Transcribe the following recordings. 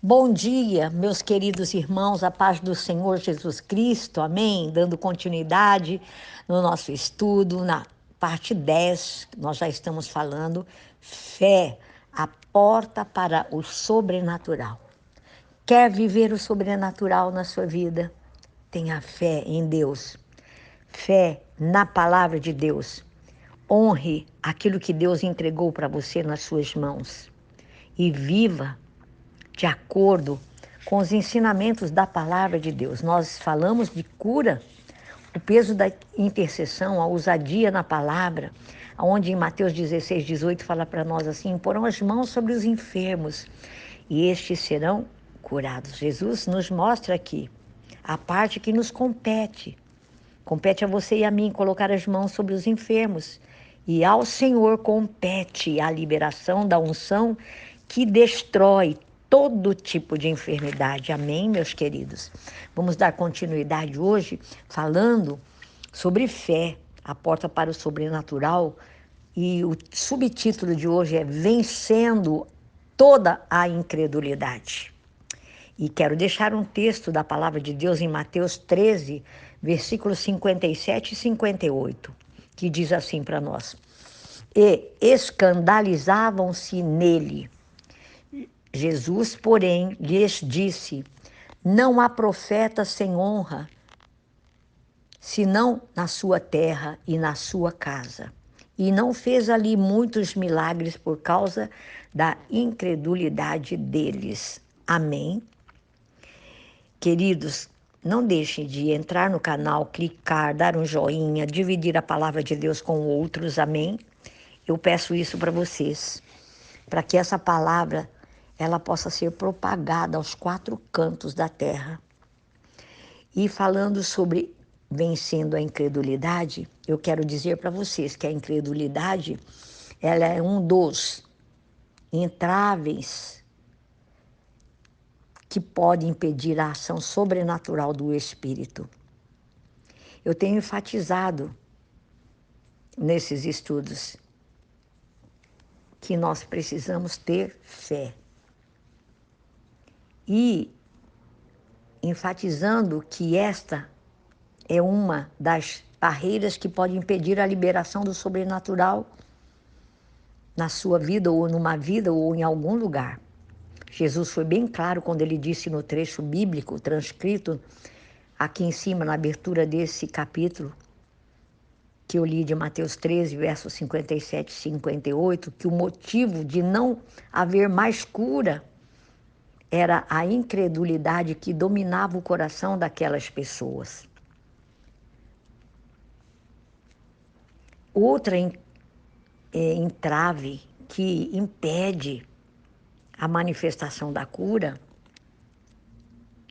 Bom dia, meus queridos irmãos, a paz do Senhor Jesus Cristo, amém? Dando continuidade no nosso estudo, na parte 10, nós já estamos falando, fé, a porta para o sobrenatural. Quer viver o sobrenatural na sua vida? Tenha fé em Deus, fé na palavra de Deus. Honre aquilo que Deus entregou para você nas suas mãos e viva de acordo com os ensinamentos da palavra de Deus. Nós falamos de cura, o peso da intercessão, a ousadia na palavra, onde em Mateus 16:18 fala para nós assim: porão as mãos sobre os enfermos e estes serão curados. Jesus nos mostra aqui a parte que nos compete. Compete a você e a mim colocar as mãos sobre os enfermos. E ao Senhor compete a liberação da unção que destrói todo tipo de enfermidade. Amém, meus queridos? Vamos dar continuidade hoje falando sobre fé, a porta para o sobrenatural. E o subtítulo de hoje é Vencendo toda a incredulidade. E quero deixar um texto da palavra de Deus em Mateus 13, versículos 57 e 58, que diz assim para nós: E escandalizavam-se nele. Jesus, porém, lhes disse: Não há profeta sem honra, senão na sua terra e na sua casa. E não fez ali muitos milagres por causa da incredulidade deles. Amém. Queridos, não deixem de entrar no canal, clicar, dar um joinha, dividir a palavra de Deus com outros, amém? Eu peço isso para vocês, para que essa palavra ela possa ser propagada aos quatro cantos da terra. E falando sobre vencendo a incredulidade, eu quero dizer para vocês que a incredulidade ela é um dos entraves que pode impedir a ação sobrenatural do Espírito. Eu tenho enfatizado nesses estudos que nós precisamos ter fé. E enfatizando que esta é uma das barreiras que pode impedir a liberação do sobrenatural na sua vida, ou numa vida, ou em algum lugar. Jesus foi bem claro quando ele disse no trecho bíblico transcrito aqui em cima, na abertura desse capítulo, que eu li de Mateus 13, versos 57 e 58, que o motivo de não haver mais cura era a incredulidade que dominava o coração daquelas pessoas. Outra entrave que impede a manifestação da cura,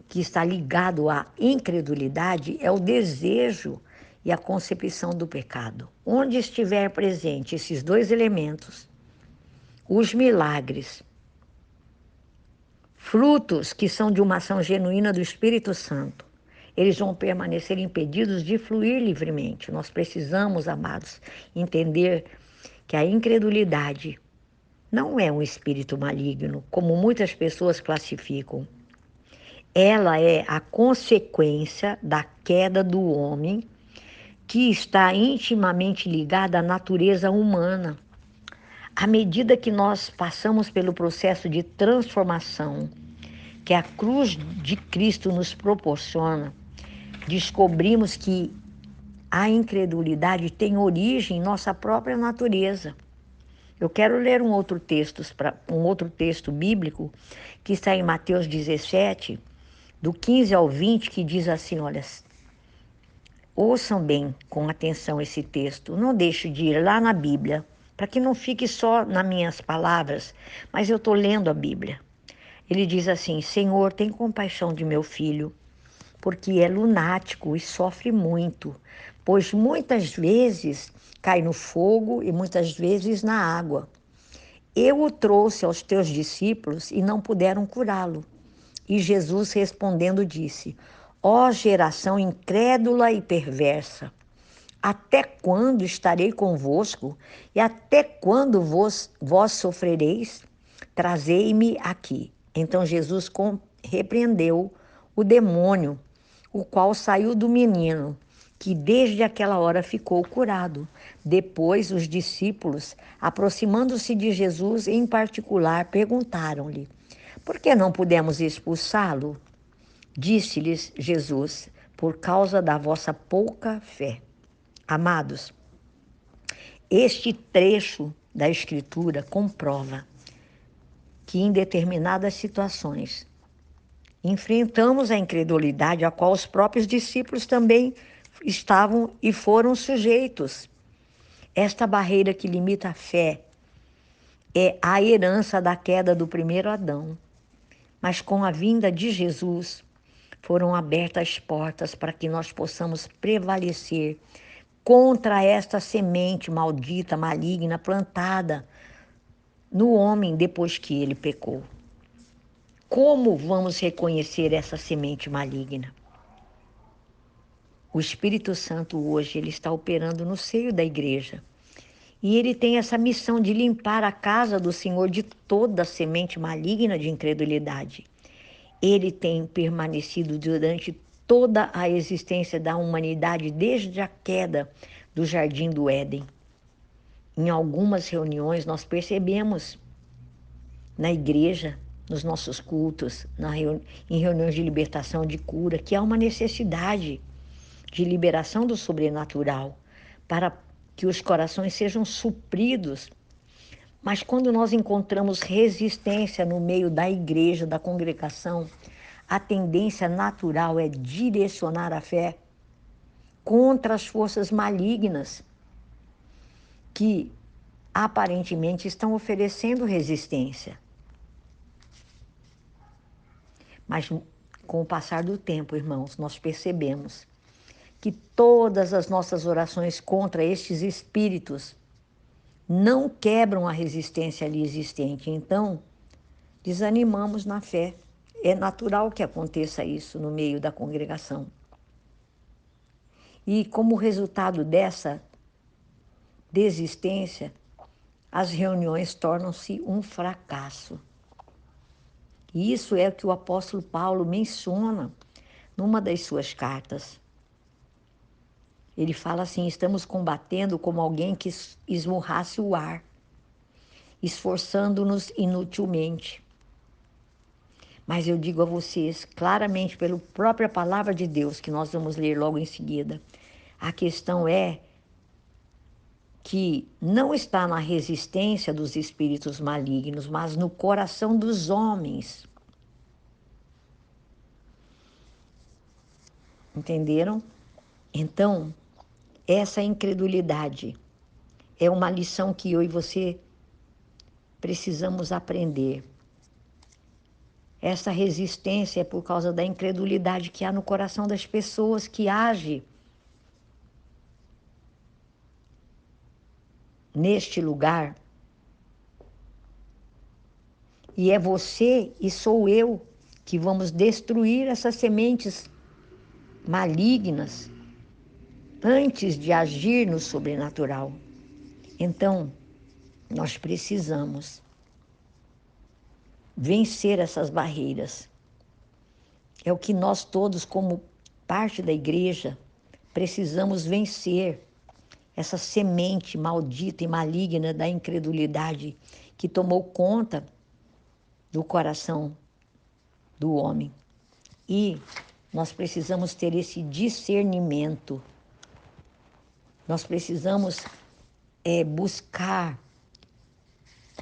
que está ligado à incredulidade, é o desejo e a concepção do pecado. Onde estiver presente esses dois elementos, os milagres, frutos que são de uma ação genuína do Espírito Santo, eles vão permanecer impedidos de fluir livremente. Nós precisamos, amados, entender que a incredulidade não é um espírito maligno, como muitas pessoas classificam. Ela é a consequência da queda do homem, que está intimamente ligada à natureza humana. À medida que nós passamos pelo processo de transformação que a cruz de Cristo nos proporciona, descobrimos que a incredulidade tem origem em nossa própria natureza. Eu quero ler um outro texto bíblico que está em Mateus 17, do 15 ao 20, que diz assim, olha, ouçam bem com atenção esse texto, não deixe de ir lá na Bíblia, para que não fique só nas minhas palavras, mas eu estou lendo a Bíblia. Ele diz assim: Senhor, tem compaixão de meu filho, porque é lunático e sofre muito, pois muitas vezes cai no fogo e muitas vezes na água. Eu o trouxe aos teus discípulos e não puderam curá-lo. E Jesus respondendo disse: Ó geração incrédula e perversa, até quando estarei convosco e até quando vós sofrereis? Trazei-me aqui. Então Jesus repreendeu o demônio, o qual saiu do menino, que desde aquela hora ficou curado. Depois, os discípulos, aproximando-se de Jesus em particular, perguntaram-lhe: por que não pudemos expulsá-lo? Disse-lhes Jesus: por causa da vossa pouca fé. Amados, este trecho da Escritura comprova que em determinadas situações enfrentamos a incredulidade a qual os próprios discípulos também estavam e foram sujeitos. Esta barreira que limita a fé é a herança da queda do primeiro Adão. Mas com a vinda de Jesus, foram abertas as portas para que nós possamos prevalecer contra esta semente maldita, maligna, plantada no homem depois que ele pecou. Como vamos reconhecer essa semente maligna? O Espírito Santo hoje ele está operando no seio da igreja. E ele tem essa missão de limpar a casa do Senhor de toda semente maligna de incredulidade. Ele tem permanecido durante toda a existência da humanidade, desde a queda do Jardim do Éden. Em algumas reuniões nós percebemos na igreja, nos nossos cultos, em reuniões de libertação, de cura, que há uma necessidade de liberação do sobrenatural para que os corações sejam supridos. Mas quando nós encontramos resistência no meio da igreja, da congregação, a tendência natural é direcionar a fé contra as forças malignas que aparentemente estão oferecendo resistência. Mas com o passar do tempo, irmãos, nós percebemos que todas as nossas orações contra estes espíritos não quebram a resistência ali existente. Então, desanimamos na fé. É natural que aconteça isso no meio da congregação. E como resultado dessa desistência, as reuniões tornam-se um fracasso. E isso é o que o apóstolo Paulo menciona numa das suas cartas. Ele fala assim: estamos combatendo como alguém que esmurrasse o ar, esforçando-nos inutilmente. Mas eu digo a vocês, claramente, pela própria palavra de Deus, que nós vamos ler logo em seguida, a questão é que não está na resistência dos espíritos malignos, mas no coração dos homens. Entenderam? Então, essa incredulidade é uma lição que eu e você precisamos aprender. Essa resistência é por causa da incredulidade que há no coração das pessoas que age neste lugar. E é você e sou eu que vamos destruir essas sementes malignas antes de agir no sobrenatural. Então, nós precisamos vencer essas barreiras. É o que nós todos, como parte da igreja, precisamos vencer. Essa semente maldita e maligna da incredulidade que tomou conta do coração do homem. E nós precisamos ter esse discernimento. Nós precisamos buscar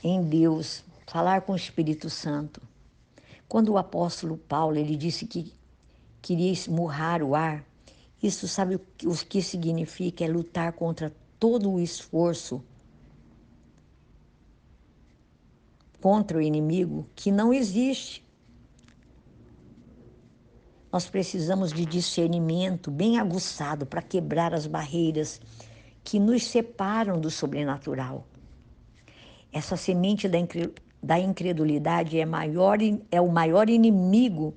em Deus, falar com o Espírito Santo. Quando o apóstolo Paulo ele disse que queria esmurrar o ar, isso sabe o que significa? É lutar contra todo o esforço contra o inimigo que não existe. Nós precisamos de discernimento bem aguçado para quebrar as barreiras que nos separam do sobrenatural. Essa semente da incredulidade é o maior inimigo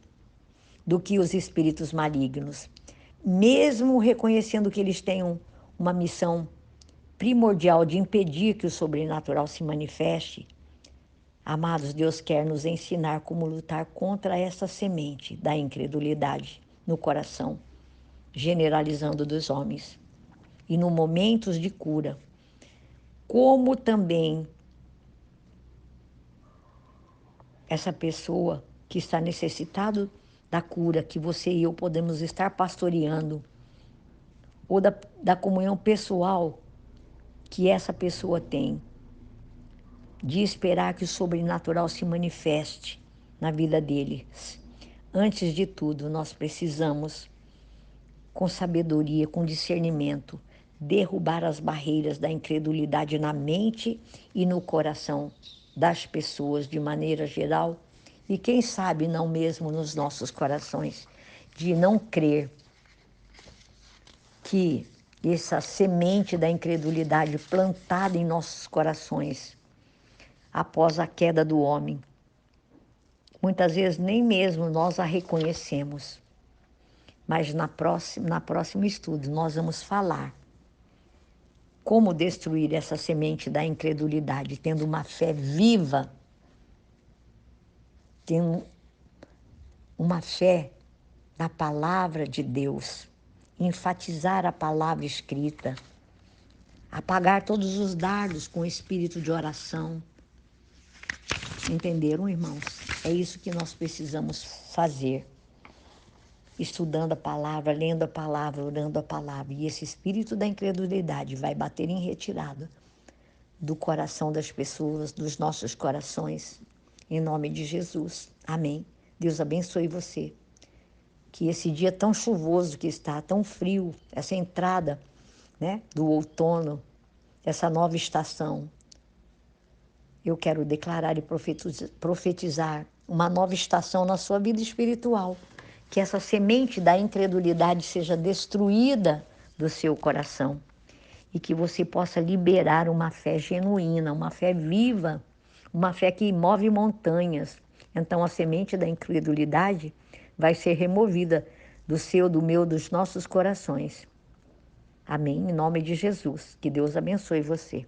do que os espíritos malignos. Mesmo reconhecendo que eles têm uma missão primordial de impedir que o sobrenatural se manifeste, Amados, Deus quer nos ensinar como lutar contra essa semente da incredulidade no coração, generalizando dos homens. E no momentos de cura, como também essa pessoa que está necessitado da cura, que você e eu podemos estar pastoreando, ou da comunhão pessoal que essa pessoa tem, de esperar que o sobrenatural se manifeste na vida deles. Antes de tudo, nós precisamos, com sabedoria, com discernimento, derrubar as barreiras da incredulidade na mente e no coração das pessoas de maneira geral, e quem sabe não mesmo nos nossos corações, de não crer que essa semente da incredulidade plantada em nossos corações após a queda do homem, muitas vezes nem mesmo nós a reconhecemos, mas na próximo estudo nós vamos falar como destruir essa semente da incredulidade, tendo uma fé viva, tendo uma fé na palavra de Deus, enfatizar a palavra escrita, apagar todos os dardos com o espírito de oração. Entenderam, irmãos? É isso que nós precisamos fazer. Estudando a palavra, lendo a palavra, orando a palavra. E esse espírito da incredulidade vai bater em retirada do coração das pessoas, dos nossos corações, em nome de Jesus. Amém. Deus abençoe você. Que esse dia tão chuvoso que está, tão frio, essa entrada, né, do outono, essa nova estação, eu quero declarar e profetizar uma nova estação na sua vida espiritual. Que essa semente da incredulidade seja destruída do seu coração. E que você possa liberar uma fé genuína, uma fé viva, uma fé que move montanhas. Então a semente da incredulidade vai ser removida do seu, do meu, dos nossos corações. Amém? Em nome de Jesus. Que Deus abençoe você.